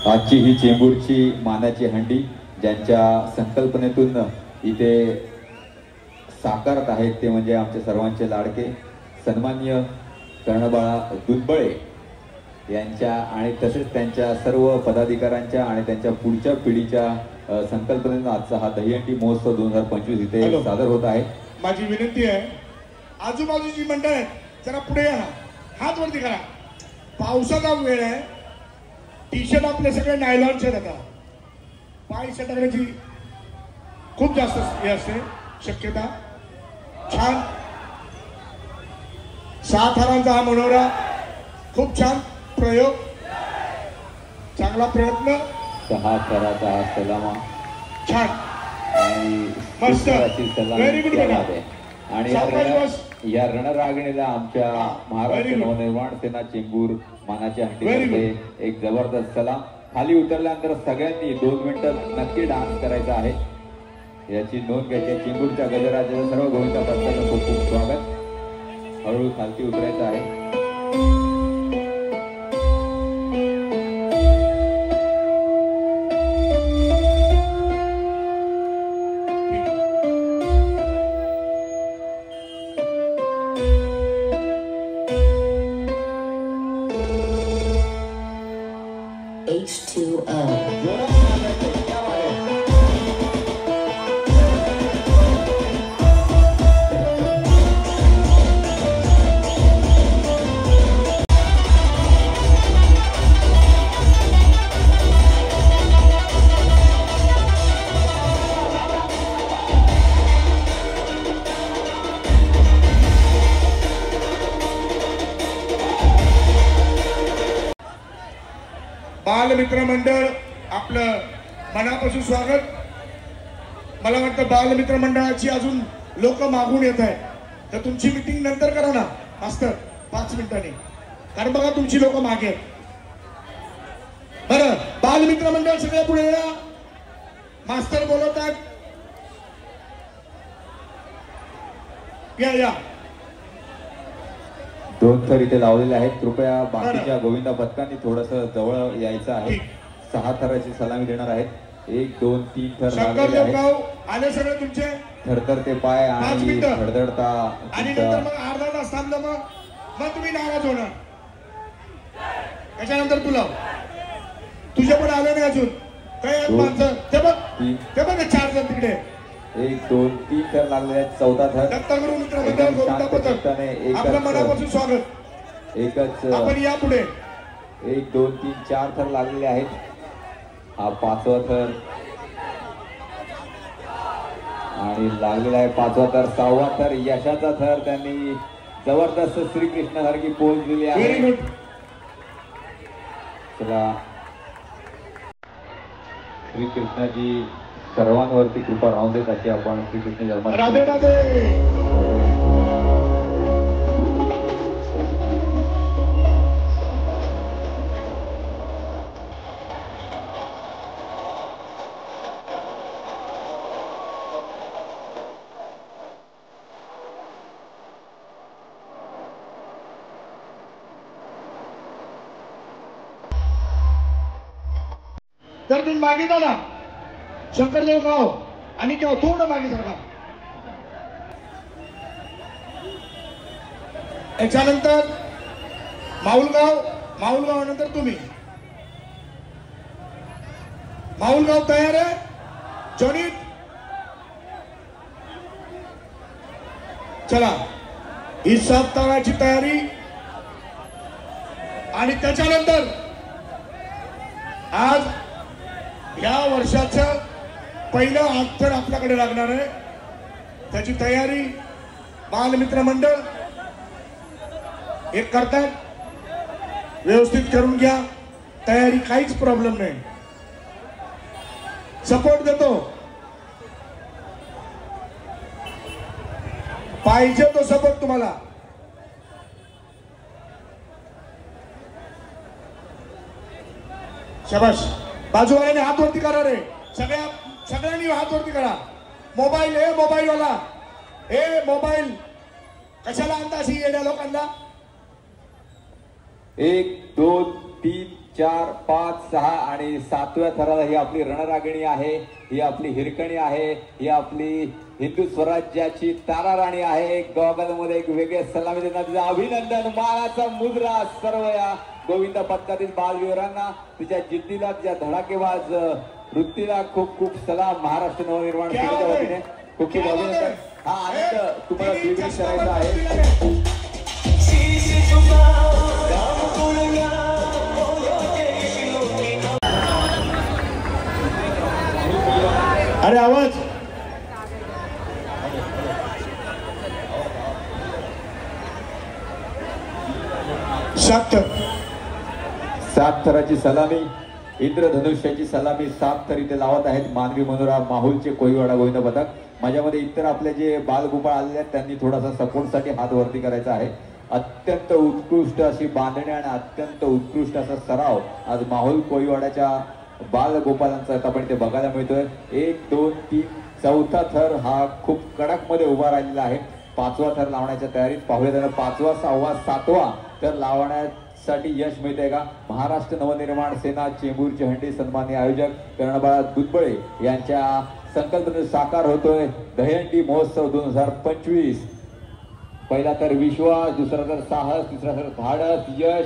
आजची ही चेंबूरची मानाची हंडी ज्यांच्या संकल्पनेतून इथे साकारत आहेत ते म्हणजे आमचे सर्वांचे लाडके सन्माननीय कर्णबाळा दुधबळे यांच्या आणि तसेच त्यांच्या सर्व पदाधिकाऱ्यांच्या आणि त्यांच्या पुढच्या पिढीच्या संकल्पनेतून आजचा हा दहीहंडी महोत्सव 2025 इथे सादर होत आहे। माझी विनंती आहे आजूबाजूची मंडळ आहेत जरा पुढे या, हात वरती करा। पावसाचा वेळ आहे, टी शर्ट आपले सगळे नायलॉनचे आता पाय सटकण्याची खूप जास्त हे असते शक्यता। छान 6 थरांचा हा मनोरा, खूप छान प्रयोग, चांगला प्रयत्न। 6 थराचा हा सलामा छान आणि मस्त, व्हेरी गुड बेटा। आणि या रणरागिणीला आमच्या महाराष्ट्र नवनिर्माण सेना चेंबूर मानाच्या हंडीमध्ये एक जबरदस्त सलाम। खाली उतरल्यानंतर सगळ्यांनी 2 मिनिटं नक्की डान्स करायचा आहे, याची नोंद घ्यायची। चेंबूरच्या गजराजाचं सर्व गोविंदा पथकाचं खूप खूप स्वागत। हळूहळू खालती उतरायचं आहे। बालमित्र मंडळ आपलं मनापासून स्वागत। मला वाटतं बालमित्र मंडळाची अजून लोक मागून येत आहेत, तर तुमची मीटिंग नंतर करा ना मास्तर, 5 मिनिटांनी, कारण बघा तुमची लोक मागे आहेत। बरं, बालमित्र मंडळ सगळे पुढे या, मास्तर बोलत आहेत, या 2 थर इथे लावलेले आहेत। कृपया बाकीच्या गोविंदा पथकांनी थोडस जवळ यायचं आहे। 6 थराची सलामी देणार आहेत। 1 2 3 थर लागलेले आहेत। आले सगळे तुमचे थरथरते पाय आणि धडधडता, आणि नंतर मग अर्धा तास थांबलं, मग तुम्ही नाराज होणार। त्याच्यानंतर तुझे पण आले नाही अजून काय माणसं, ते बघ 4 जण तिकडे। 1 2 3 थर लागलेले आहेत। 4था थर दत्तगुरु मित्र मंडळ गोविंदा पथक आपलं मनापासून स्वागत। एकच आपण या पुढे। 1 2 3 4 थर लागलेले आहेत। हा 5वा थर आणि लागलेला आहे 5वा थर। 6वा थर यशाचा थर, त्यांनी जबरदस्त श्रीकृष्ण सारखी पोच दिली आहे। चला, श्रीकृष्णाची सर्वांवरती कृपा राहून देत अशी आपण श्रीकृष्ण जन्म राधे राधे। तर तुम्ही मागे जा ना, शंकरदेव गाव आणि केव्हा थोडं मागे सरका। याच्यानंतर माऊलगाव नंतर तुम्ही। माऊलगाव तयार आहे जॉनी? चला, ही 7 ताराची तयारी। आणि त्याच्यानंतर आज या वर्षाचं पहिलं अक्षर आपल्याकडे लागणार आहे, त्याची तयारी बालमित्र मंडळ एक करतात, व्यवस्थित करून घ्या तयारी, काहीच प्रॉब्लेम नाही, सपोर्ट देतो, पाहिजे तो सपोर्ट तुम्हाला। शाबाश, बाजूवाल्याने हात वरती करा रे, सगळ्यांनी हात वरती करा। मोबाईल वाला, मोबाईल कशाला आणता अशी येड्या लोकांना? 1 2 3 4, 5, 6 आणि 7व्या थराला ही आपली रणरागिणी आहे, ही आपली हिरकणी आहे, ही आपली हिंदू स्वराज्याची तारा राणी आहे. गॉगल मध्ये एक वेगळे सलामी देण्यात तिचं अभिनंदन. मानाचा मुद्रा सर्व या गोविंद पथकातील बालवीरांना, तिच्या जिद्दीला, तिच्या धडाकेबाज वृत्तीला खूप खूप सलाम. महाराष्ट्र नवनिर्माण सेनेच्या वतीने खूप खूप अभिनंदन. हा आनंद तुम्हाला द्विगुणित करायचा आहे. अरे आवाज 7 थराची सलामी, इंद्रधनुष्याची सलामी 7 थर इथे लावत आहेत मानवी मनोरा माहुलचे कोळीवाडा गोविंद पथक. माझ्यामध्ये इतर आपले जे बालगोपाळ आलेले आहेत त्यांनी थोडासा सपोर्टसाठी हात वरती करायचा आहे. अत्यंत उत्कृष्ट अशी बांधणी आणि अत्यंत उत्कृष्ट असा सराव आज माहुल कोळीवाड्याच्या बालगोपालांचा आपण इथे बघायला मिळतोय. 1, 2, 3, 4था थर हा खूप कडक मध्ये उभा राहिलेला आहे. 5वा थर लावण्याच्या तयारीत. पाहूया त्यांना 5वा, 6वा, 7वा थर लावण्यासाठी यश मिळते का. महाराष्ट्र नवनिर्माण सेना चेंबूरचे हंडी सन्माननीय आयोजक कर्णबाळा दुधबळे यांच्या संकल्पनेतून साकार होतोय दहीहंडी महोत्सव 2025. पहिला तर विश्वास, दुसरा तर साहस, तिसरा तर धाडस, यश,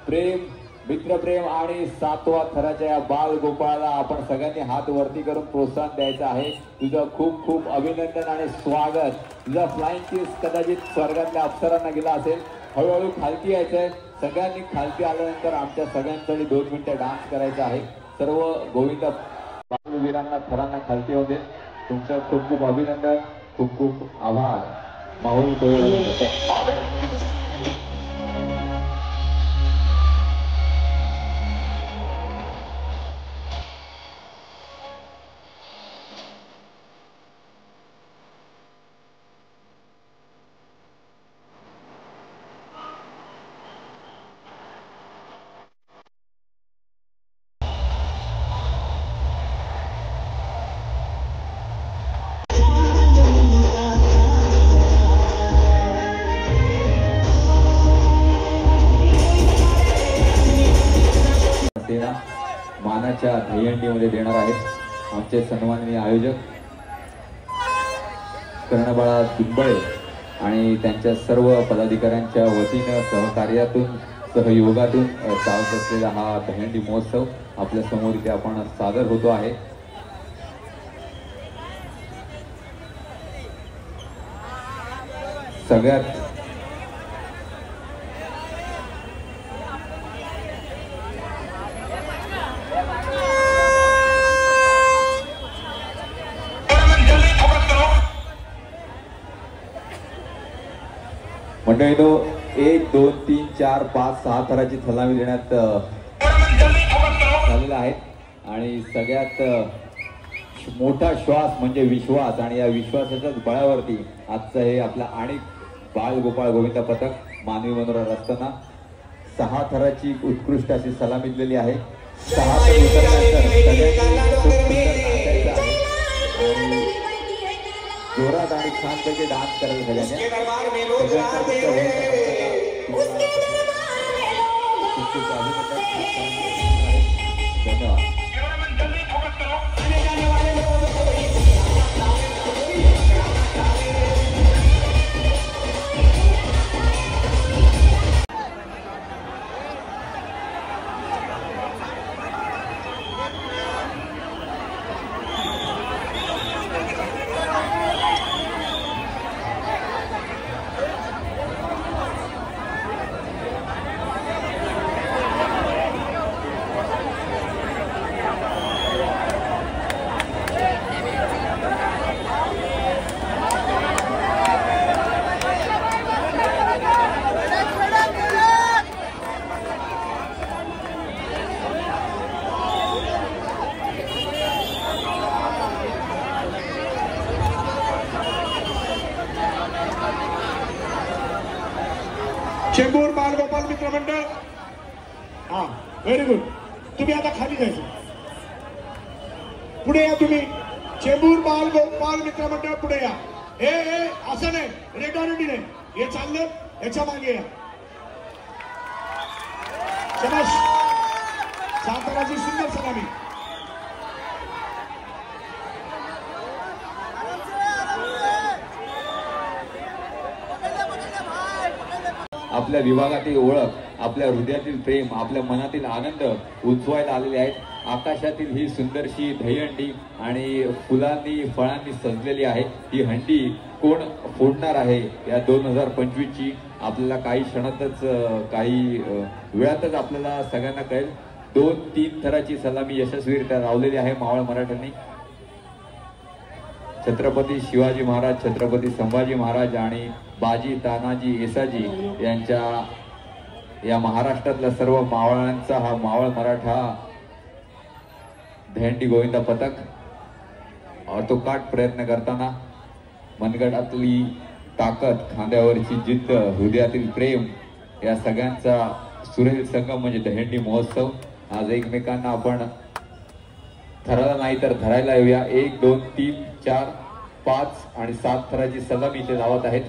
प्रेम, मित्रप्रेम आणि 7वा थराच्या या बाल गोपाळाला आपण सगळ्यांनी हात वरती करून प्रोत्साहन द्यायचं आहे. तुझं खूप खूप अभिनंदन आणि स्वागत. तुझा फ्लाइंग किस कदाचित स्वर्गातल्या अप्सरांना गेला असेल. हळूहळू खालती यायचंय. सगळ्यांनी खालती आल्यानंतर आमच्या सगळ्यांसाठी 2 मिनिटं डान्स करायचा आहे. सर्व गोविंद बालवीरांना थरांना खालती होते. तुमचं खूप खूप अभिनंदन, खूप खूप आभार. माहुल सेना मानाच्या दहीहंडीमध्ये देणार आहेत आमचे सन्माननीय आयोजक कर्णबाळा दुधबळे आणि त्यांच्या सर्व पदाधिकाऱ्यांच्या वतीनं सहकार्यातून सहयोगातून चालत असलेला हा दहीहंडी महोत्सव आपल्या समोर इथे आपण सादर होतो आहे. सगळ्यात मंडळीनो 1, 2, 3, 4, 5, 6 थराची सलामी देण्यात झालेला आहे आणि सगळ्यात मोठा श्वास म्हणजे विश्वास आणि या विश्वासाच्याच बळावरती आजचं हे आपलं आणि बालगोपाळ गोविंद पथक मानवी मनोरा रस्त्याना 6 थराची उत्कृष्ट अशी सलामी दिलेली आहे. 6 थर जोरात आणि छानपैकी डान्स करायला सगळ्यांनी धन्यवाद. चेंबूर बालगोपाल मित्र मंडळ. हा व्हेरी गुड. तुम्ही आता खाली जायचं. पुढे या तुम्ही. चेंबूर बालगोपाल मित्र मंडळ पुढे या. हे असं नाही, रेडॉनिटी नाही, हे चाललं याच्या मागे या. शबाश. साताराची सुंदर सलामी. आपल्या विभागातील ओळख, आपल्या हृदयातील प्रेम, आपल्या मनातील आनंद उंचवायला आलेले आहेत. आकाशातील ही सुंदरशी दहीहंडी आणि फुलांनी फळांनी सजलेली आहे. ही हंडी कोण फोडणार आहे या 2025ची आपल्याला काही क्षणातच काही वेळातच आपल्याला सगळ्यांना कळेल. 2-3 थराची सलामी यशस्वीरित्या लावलेली आहे मावळ मराठ्यांनी. छत्रपती शिवाजी महाराज, छत्रपती संभाजी महाराज आणि बाजी तानाजी येसाजी यांच्या या महाराष्ट्रातल्या सर्व मावळांचा हा मावळ मराठा दहीहंडी गोविंदा पथक अतोकाट प्रयत्न करताना मनगटातली ताकद, खांद्यावरची जिद्द, हृदयातील प्रेम या सगळ्यांचा सुरेल संगम म्हणजे दहीहंडी महोत्सव. आज एकमेकांना आपण थराला नाही तर धरायला येऊया. 1, 2, 3, 4, 5 आणि 7 थराची सलामी इथे लावत आहेत.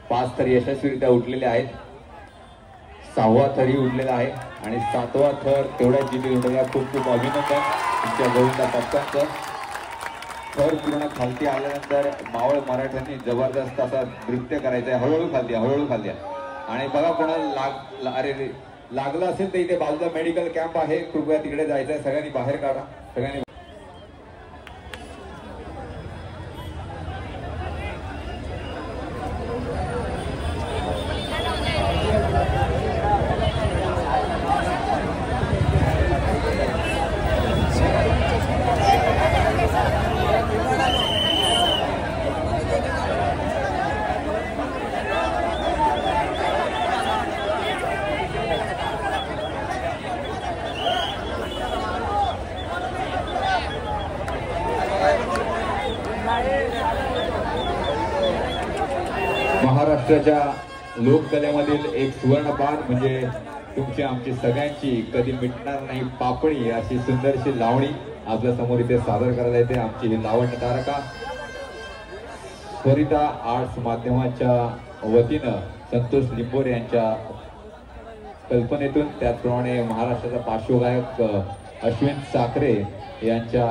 5 थर यशस्वीरित्या उठलेले आहेत. 6वा थरही उठलेला आहे आणि 7वा थर तेवढ्या जिल्हे उठलेला. खूप खूप अभिनंदन तुमच्या गोविंदा पथकांचं. थर पूर्ण खालती आल्यानंतर मावळ मराठ्यांनी जबरदस्त असा नृत्य करायचं आहे. हळूहळू खाली द्या, हळूहळू खाली द्या. आणि बघा कोणाला अरे लागलं असेल तर इथे बाजूला मेडिकल कॅम्प आहे, कृपया तिकडे जायचं आहे. सगळ्यांनी बाहेर काढा. सगळ्यांनी महाराष्ट्राच्या लोककलेमधील एक सुवर्णपान म्हणजे तुमची आमची सगळ्यांची कधी मिटणार नाही पापणी अशी सुंदरशी लावणी आपल्या समोर इथे सादर करायला येते. आमची ही लावण्य तारका स्वरिता आर्ट्स माध्यमाच्या वतीनं संतोष लिंबोरे यांच्या कल्पनेतून, त्याचप्रमाणे महाराष्ट्राचा पार्श्वगायक अश्विन साखरे यांच्या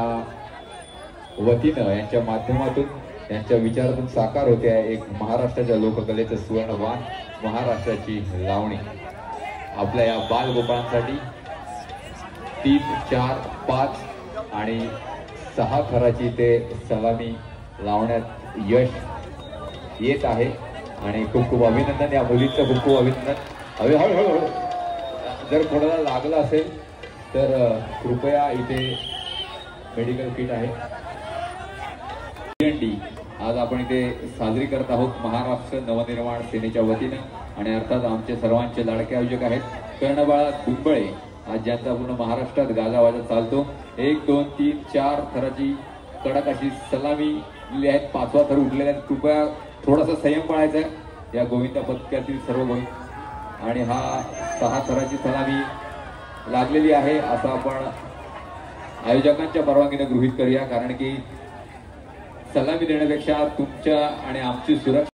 वतीनं, यांच्या माध्यमातून, यांच्या विचारातून साकार होते आहे एक महाराष्ट्राच्या लोककलेचं सुवर्णपान, महाराष्ट्राची लावणी. आपल्या या बालगोपाळांसाठी 3, 4, 5 आणि 6 थराची ते सलामी लावण्यात यश येत आहे आणि खूप खूप अभिनंदन. या मुलींचं खूप खूप अभिनंदन. हळूहळू जर कोणाला लागलं असेल तर कृपया इथे मेडिकल किट आहे. आज आपण इथे साजरी करत आहोत महाराष्ट्र नवनिर्माण सेनेच्या वतीनं आणि अर्थात आमचे सर्वांचे लाडके आयोजक आहेत कर्णबाळा दुंबळे, आज ज्यांचा पूर्ण महाराष्ट्रात गाजावाजा चालतो. 1, 2, 3, 4 थराची कडक अशी सलामी दिली आहेत. 5वा थर उठलेले आहेत. कृपया थोडासा संयम पाळायचा आहे या गोविंदा पथकातील सर्व गोविंद. आणि हा 6 थराची सलामी लागलेली आहे असं आपण आयोजकांच्या परवानगीने गृहीत करूया, कारण की सलामी देण्यापेक्षा तुमच्या आणि आमची सुरक्षा